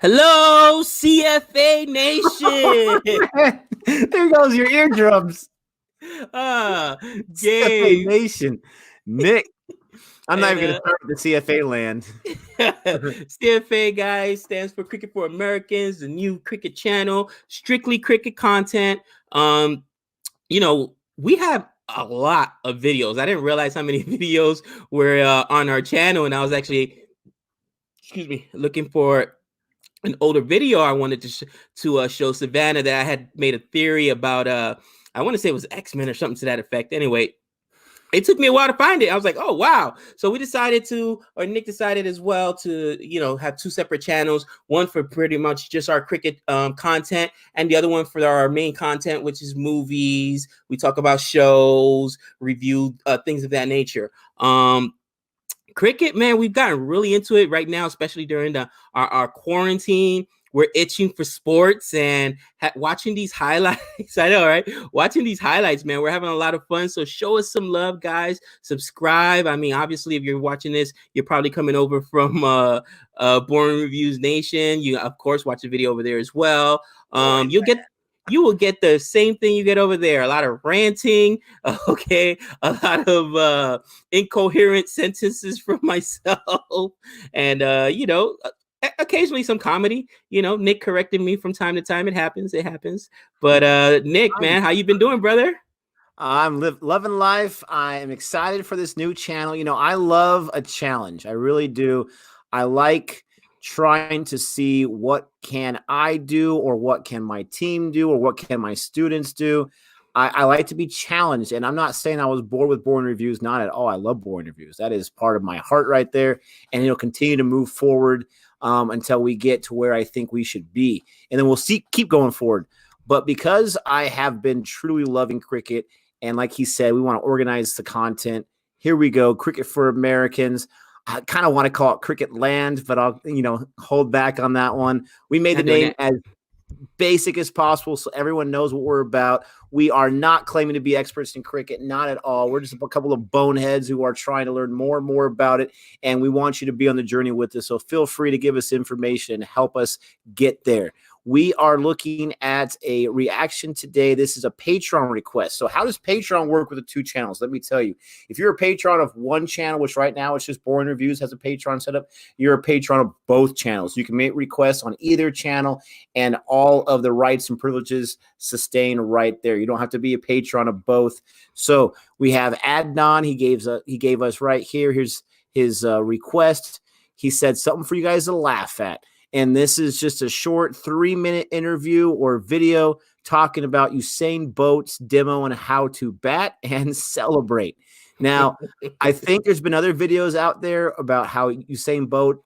Hello, CFA Nation. There goes your eardrums. CFA Gabe. Nation. Nick. I'm not even going to start with the CFA land. CFA, guys, stands for Cricket for Americans, the new cricket channel, strictly cricket content. We have a lot of videos. I didn't realize how many videos were on our channel, and I was actually, looking for an older video I wanted to show Savannah that I had made a theory about. I want to say it was X-Men or something to that effect. Anyway, it took me a while to find it. I was like, oh, wow. So we decided Nick decided as well to, have two separate channels, one for pretty much just our cricket content and the other one for our main content, which is movies. We talk about shows, review things of that nature. Cricket, man, we've gotten really into it right now, especially during our quarantine. We're itching for sports and watching these highlights. I know, right? Watching these highlights, man, we're having a lot of fun. So show us some love, guys. Subscribe. I mean, obviously, if you're watching this, you're probably coming over from Boring Reviews Nation. You, of course, watch the video over there as well. You will get the same thing you get over there. A lot of ranting, okay, a lot of incoherent sentences from myself, and occasionally some comedy. Nick correcting me from time to time. It happens. But Nick, man, how you been doing, brother? I'm loving life. I am excited for this new channel. I love a challenge. I really do. I like trying to see what can I do, or what can my team do, or what can my students do. I like to be challenged, and I'm not saying I was bored with boring reviews. Not at all. I love boring reviews. That is part of my heart right there, and it'll continue to move forward until we get to where I think we should be, and then we'll keep going forward. But because I have been truly loving cricket, and like he said, we want to organize the content. Here we go, Cricket for Americans. I kind of want to call it Cricket Land, but I'll, hold back on that one. We made the name as basic as possible so everyone knows what we're about. We are not claiming to be experts in cricket, not at all. We're just a couple of boneheads who are trying to learn more and more about it, and we want you to be on the journey with us. So feel free to give us information and help us get there. We are looking at a reaction today. This is a Patron request. So how does Patron work with the two channels? Let me tell you. If you're a patron of one channel, which right now it's just Boring Reviews has a Patron setup, you're a patron of both channels. You can make requests on either channel, and all of the rights and privileges sustain right there. You don't have to be a patron of both. So we have Adnan. He gave us right here. Here's his request. He said something for you guys to laugh at. And this is just a short 3-minute interview or video talking about Usain Bolt's demo on how to bat and celebrate. Now, I think there's been other videos out there about how Usain Bolt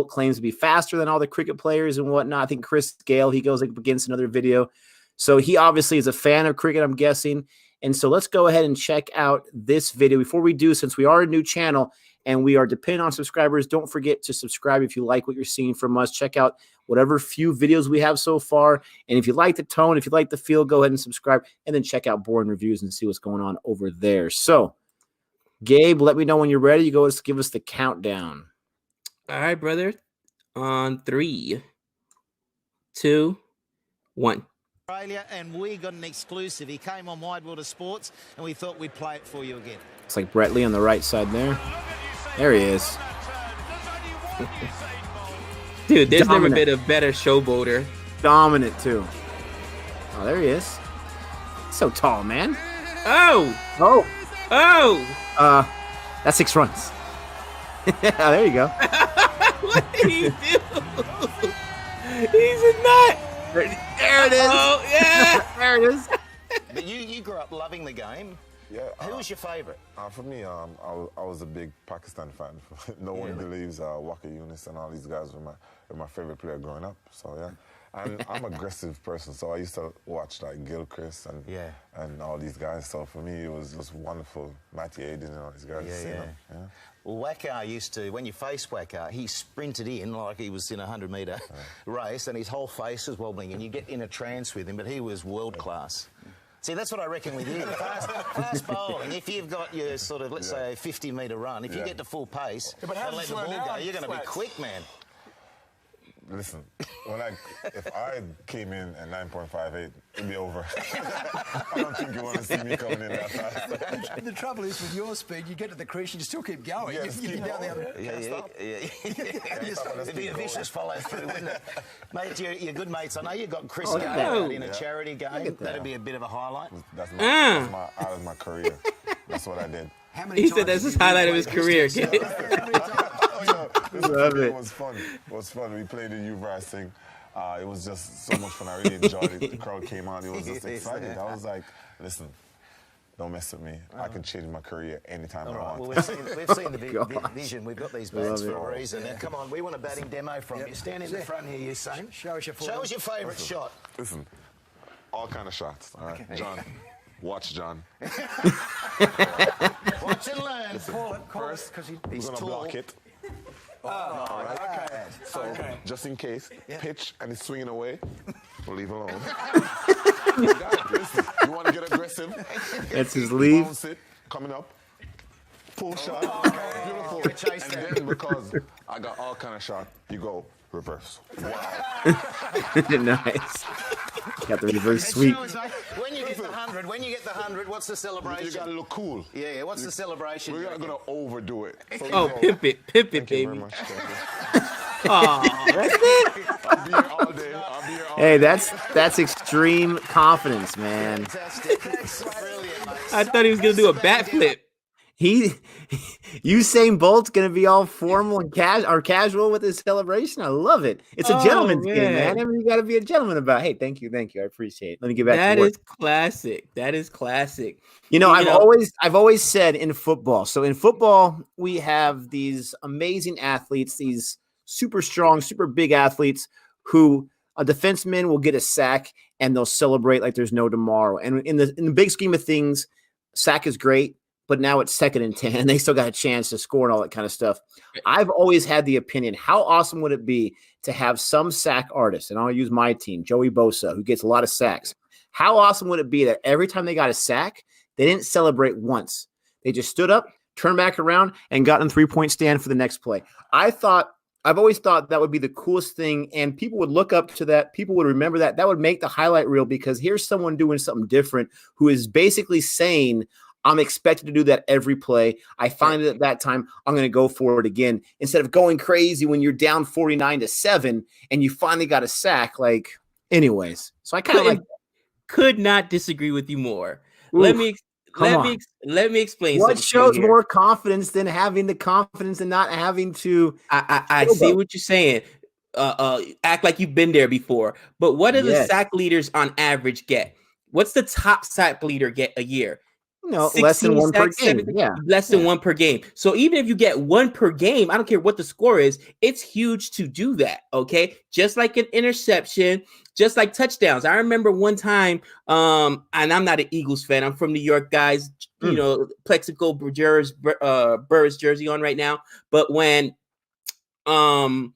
claims to be faster than all the cricket players and whatnot. I think Chris Gale, he goes up against another video. So he obviously is a fan of cricket, I'm guessing. And so let's go ahead and check out this video. Before we do, since we are a new channel, and we are dependent on subscribers, don't forget to subscribe if you like what you're seeing from us. Check out whatever few videos we have so far. And if you like the tone, if you like the feel, go ahead and subscribe. And then check out Boring Reviews and see what's going on over there. So, Gabe, let me know when you're ready. You go give us the countdown. All right, brother. On 3, 2, 1. Australia, and we got an exclusive. He came on Wide World of Sports, and we thought we'd play it for you again. It's like Brett Lee on the right side there. There he is. Dude, there's never been a better showboater. Dominant, too. Oh, there he is. So tall, man. Oh! That's 6 runs. There you go. What did he do? He's a nut. There it is. Oh, yeah. There it is. But you grew up loving the game. Yeah. Who was your favourite? For me, I was a big Pakistan fan. No one believes Waka Yunus and all these guys were my favourite player growing up. So yeah, and I'm an aggressive person, so I used to watch like Gilchrist and all these guys. So for me, it was just wonderful. Matty Aiden and all these guys. Yeah. Well, Wakar used to, when you faced Wakar, he sprinted in like he was in a 100-metre race, and his whole face was wobbling, and you get in a trance with him. But he was world class. See, that's what I reckon with you. Fast bowling, if you've got your sort of, let's say, a 50-metre run, if you get to full pace and let the ball go, you're going to be quick, man. Listen, if I came in at 9.58, it'd be over. I don't think you want to see me coming in that fast. The trouble is with your speed, you get to the crease, you still keep going. Yes, you keep down the other. It'd be a vicious follow through, wouldn't it? Mate, you're good mates. I know you got Chris Oh, going yeah. out in a charity game. That'd be a bit of a highlight. That's out of my career. That's what I did. How many He times said that's have his you highlight of replayed his career. history yourself? How many times? It was fun. It was fun. We played the U-Verse thing. It was just so much fun. I really enjoyed it. The crowd came out. It was just exciting. I was like, listen, don't mess with me. I can change my career anytime I want. Well, we've seen the vision. We've got these bats for a reason. Now, come on, we want a batting demo from you. Stand in the front here, Usain. Show us your favourite shot. Listen, all kind of shots. All right, John. Watch John. Watch and learn. First, he's we're going to tall. block it. So, just in case, pitch and he's swinging away, we'll leave alone. Listen, you want to get aggressive? That's his lead. Bounce it, coming up. Full shot. Beautiful. And then because I got all kind of shot, you go reverse. Wow. Nice. Got the reverse sweep. When you get the 100, what's the celebration? You got to look cool. Yeah, what's the celebration? We're not going to overdo it. So Oh, pimp it, Thank you baby. very much. Aw, that's it. I'll be here all day. I'll be here all Hey, day. that's extreme confidence, man. Fantastic. That's brilliant, mate. I thought he was gonna do a bat flip. Usain Bolt's gonna be all formal and casual with his celebration. I love it. It's a gentleman's game, man. I mean, you got to be a gentleman about. Hey, thank you. I appreciate it. Let me get back That to work. is classic. That is classic. I've always said in football. So in football, we have these amazing athletes, these super strong, super big athletes who a defenseman will get a sack and they'll celebrate like there's no tomorrow. And in the big scheme of things, sack is great, but now it's 2nd and 10 and they still got a chance to score and all that kind of stuff. I've always had the opinion, how awesome would it be to have some sack artist, and I'll use my team, Joey Bosa, who gets a lot of sacks. How awesome would it be that every time they got a sack, they didn't celebrate once. They just stood up, turned back around, and got in the 3-point stand for the next play. I've always thought that would be the coolest thing, and people would look up to that. People would remember that. That would make the highlight reel because here's someone doing something different who is basically saying, I'm expected to do that every play. I find it at that time, I'm going to go for it again. Instead of going crazy when you're down 49-7 and you finally got a sack. Anyways. So I kind of could not disagree with you more. Oof, Let me explain. What something shows here. more confidence than having the confidence and not having to? I see what you're saying. Act like you've been there before. But what do the sack leaders on average get? What's the top sack leader get a year? Less than one per game. Less than one per game. So even if you get one per game, I don't care what the score is, it's huge to do that. Okay. Just like an interception, just like touchdowns. I remember one time, and I'm not an Eagles fan. I'm from New York, guys. You know, Plexico Burris jersey on right now. But when when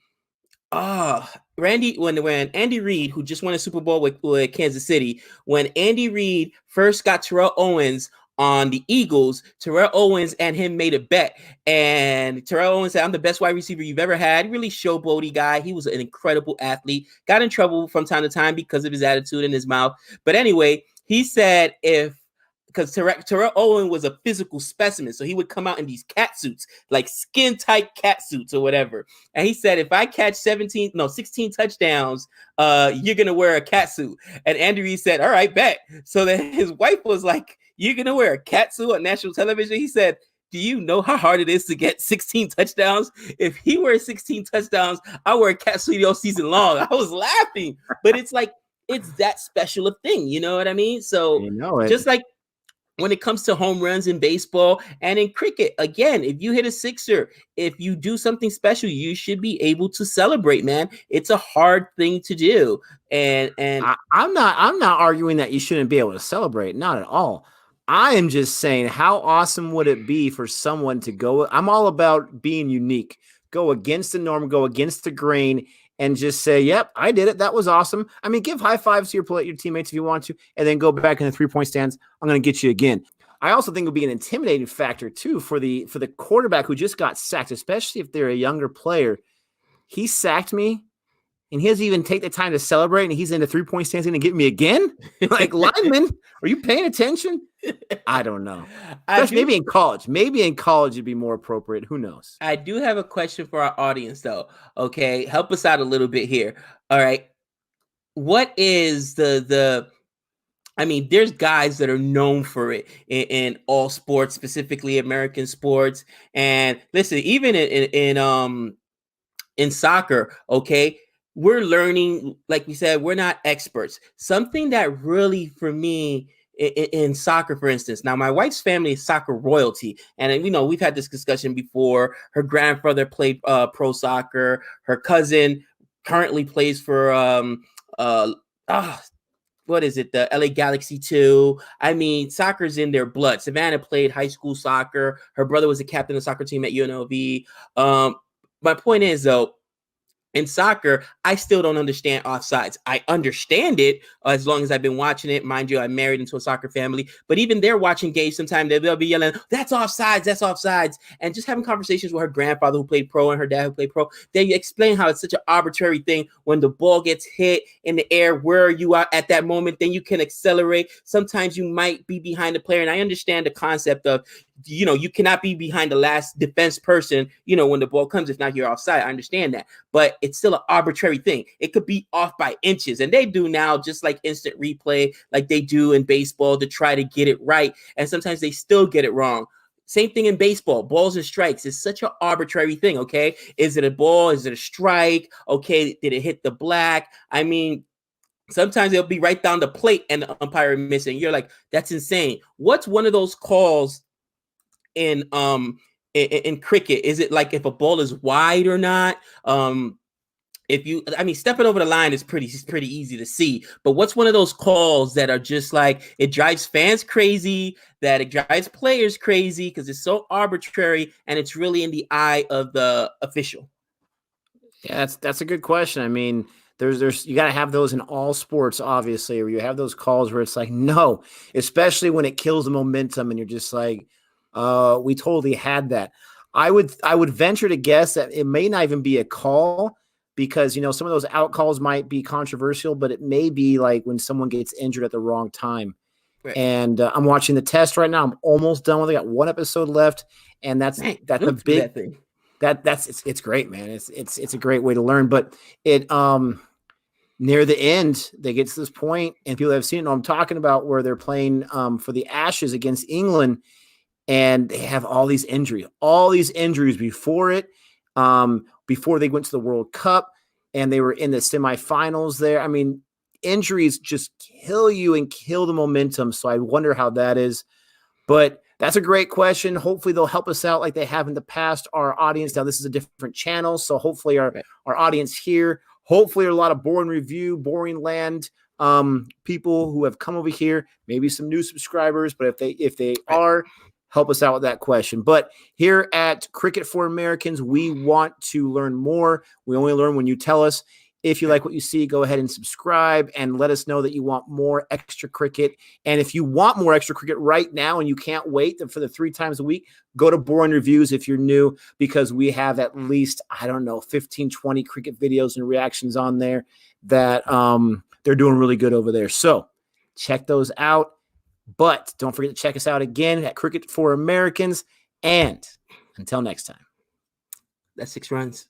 Andy Reid, who just won a Super Bowl with Kansas City, when Andy Reid first got Terrell Owens on the Eagles, Terrell Owens and him made a bet, and Terrell Owens said, I'm the best wide receiver you've ever had. Really showboaty guy. He was an incredible athlete, got in trouble from time to time because of his attitude and his mouth. But anyway, he said because Terrell Owens was a physical specimen, so he would come out in these cat suits, like skin-tight cat suits or whatever. And he said, if I catch 16 touchdowns, you're going to wear a cat suit. And Andy Reid said, all right, bet. So then his wife was like, you're going to wear a cat suit on national television? He said, do you know how hard it is to get 16 touchdowns? If he wears 16 touchdowns, I wear a cat suit all season long. I was laughing, but it's like, it's that special a thing. You know what I mean? So just like, when it comes to home runs in baseball and in cricket, again, if you hit a sixer, if you do something special, you should be able to celebrate, man. It's a hard thing to do. And I'm not arguing that you shouldn't be able to celebrate. Not at all. I am just saying, how awesome would it be for someone to go? I'm all about being unique, go against the norm, go against the grain, and just say, yep, I did it. That was awesome. I mean, give high fives to your teammates if you want to, and then go back in the 3-point stands. I'm going to get you again. I also think it would be an intimidating factor too for the quarterback who just got sacked, especially if they're a younger player. He sacked me. and he doesn't even take the time to celebrate, and he's in the 3-point stance and get me again? Like, lineman, are you paying attention? I don't know. Maybe in college. Maybe in college it'd be more appropriate. Who knows? I do have a question for our audience, though. Okay, help us out a little bit here. All right, what is I mean, there's guys that are known for it in all sports, specifically American sports. And listen, even in soccer, okay, we're learning. Like we said, we're not experts. Something that really, for me, in soccer, for instance. Now, my wife's family is soccer royalty, and we've had this discussion before. Her grandfather played pro soccer. Her cousin currently plays for what is it? The LA Galaxy 2. I mean, soccer's in their blood. Savannah played high school soccer. Her brother was a captain of the soccer team at UNLV. My point is, though, in soccer, I still don't understand offsides. I understand it as long as I've been watching it. Mind you, I'm married into a soccer family, but even they're watching games sometimes, they'll be yelling, that's offsides, that's offsides. And just having conversations with her grandfather who played pro and her dad who played pro, they explain how it's such an arbitrary thing. When the ball gets hit in the air, where you are at that moment, then you can accelerate. Sometimes you might be behind the player. And I understand the concept of, you cannot be behind the last defense person, when the ball comes, if not you're offside. I understand that, but it's still an arbitrary thing. It could be off by inches, and they do now just like instant replay, like they do in baseball, to try to get it right. And sometimes they still get it wrong. Same thing in baseball, balls and strikes. It's such an arbitrary thing. Okay. Is it a ball? Is it a strike? Okay. Did it hit the black? I mean, sometimes it'll be right down the plate and the umpire missing. You're like, that's insane. What's one of those calls in cricket? Is it like if a ball is wide or not? Stepping over the line is pretty easy to see, but what's one of those calls that are just like, it drives fans crazy, that it drives players crazy because it's so arbitrary and it's really in the eye of the official? Yeah, that's a good question. I mean, there's you got to have those in all sports, obviously, or you have those calls where it's like, no, especially when it kills the momentum and you're just like, we totally had that. I would venture to guess that it may not even be a call, because some of those out calls might be controversial, but it may be like when someone gets injured at the wrong time. Right. And I'm watching the test right now. I'm almost done with it. I got one episode left, and that's a big thing. It's great, man. It's a great way to learn. But it near the end, they get to this point, and people that have seen it know I'm talking about, where they're playing for the Ashes against England. And they have all these injuries before it, before they went to the World Cup, and they were in the semifinals there. I mean, injuries just kill you and kill the momentum. So I wonder how that is. But that's a great question. Hopefully they'll help us out like they have in the past. Our audience, now this is a different channel, so hopefully our audience here, hopefully a lot of Boring Review, Boring Land people who have come over here, maybe some new subscribers, but if they are, help us out with that question. But here at Cricket for Americans, we want to learn more. We only learn when you tell us. If you like what you see, go ahead and subscribe and let us know that you want more extra cricket. And if you want more extra cricket right now and you can't wait for the 3 times a week, go to Boring Reviews if you're new, because we have at least, 15, 20 cricket videos and reactions on there that they're doing really good over there. So check those out. But don't forget to check us out again at Cricket for Americans. And until next time. That's 6 runs.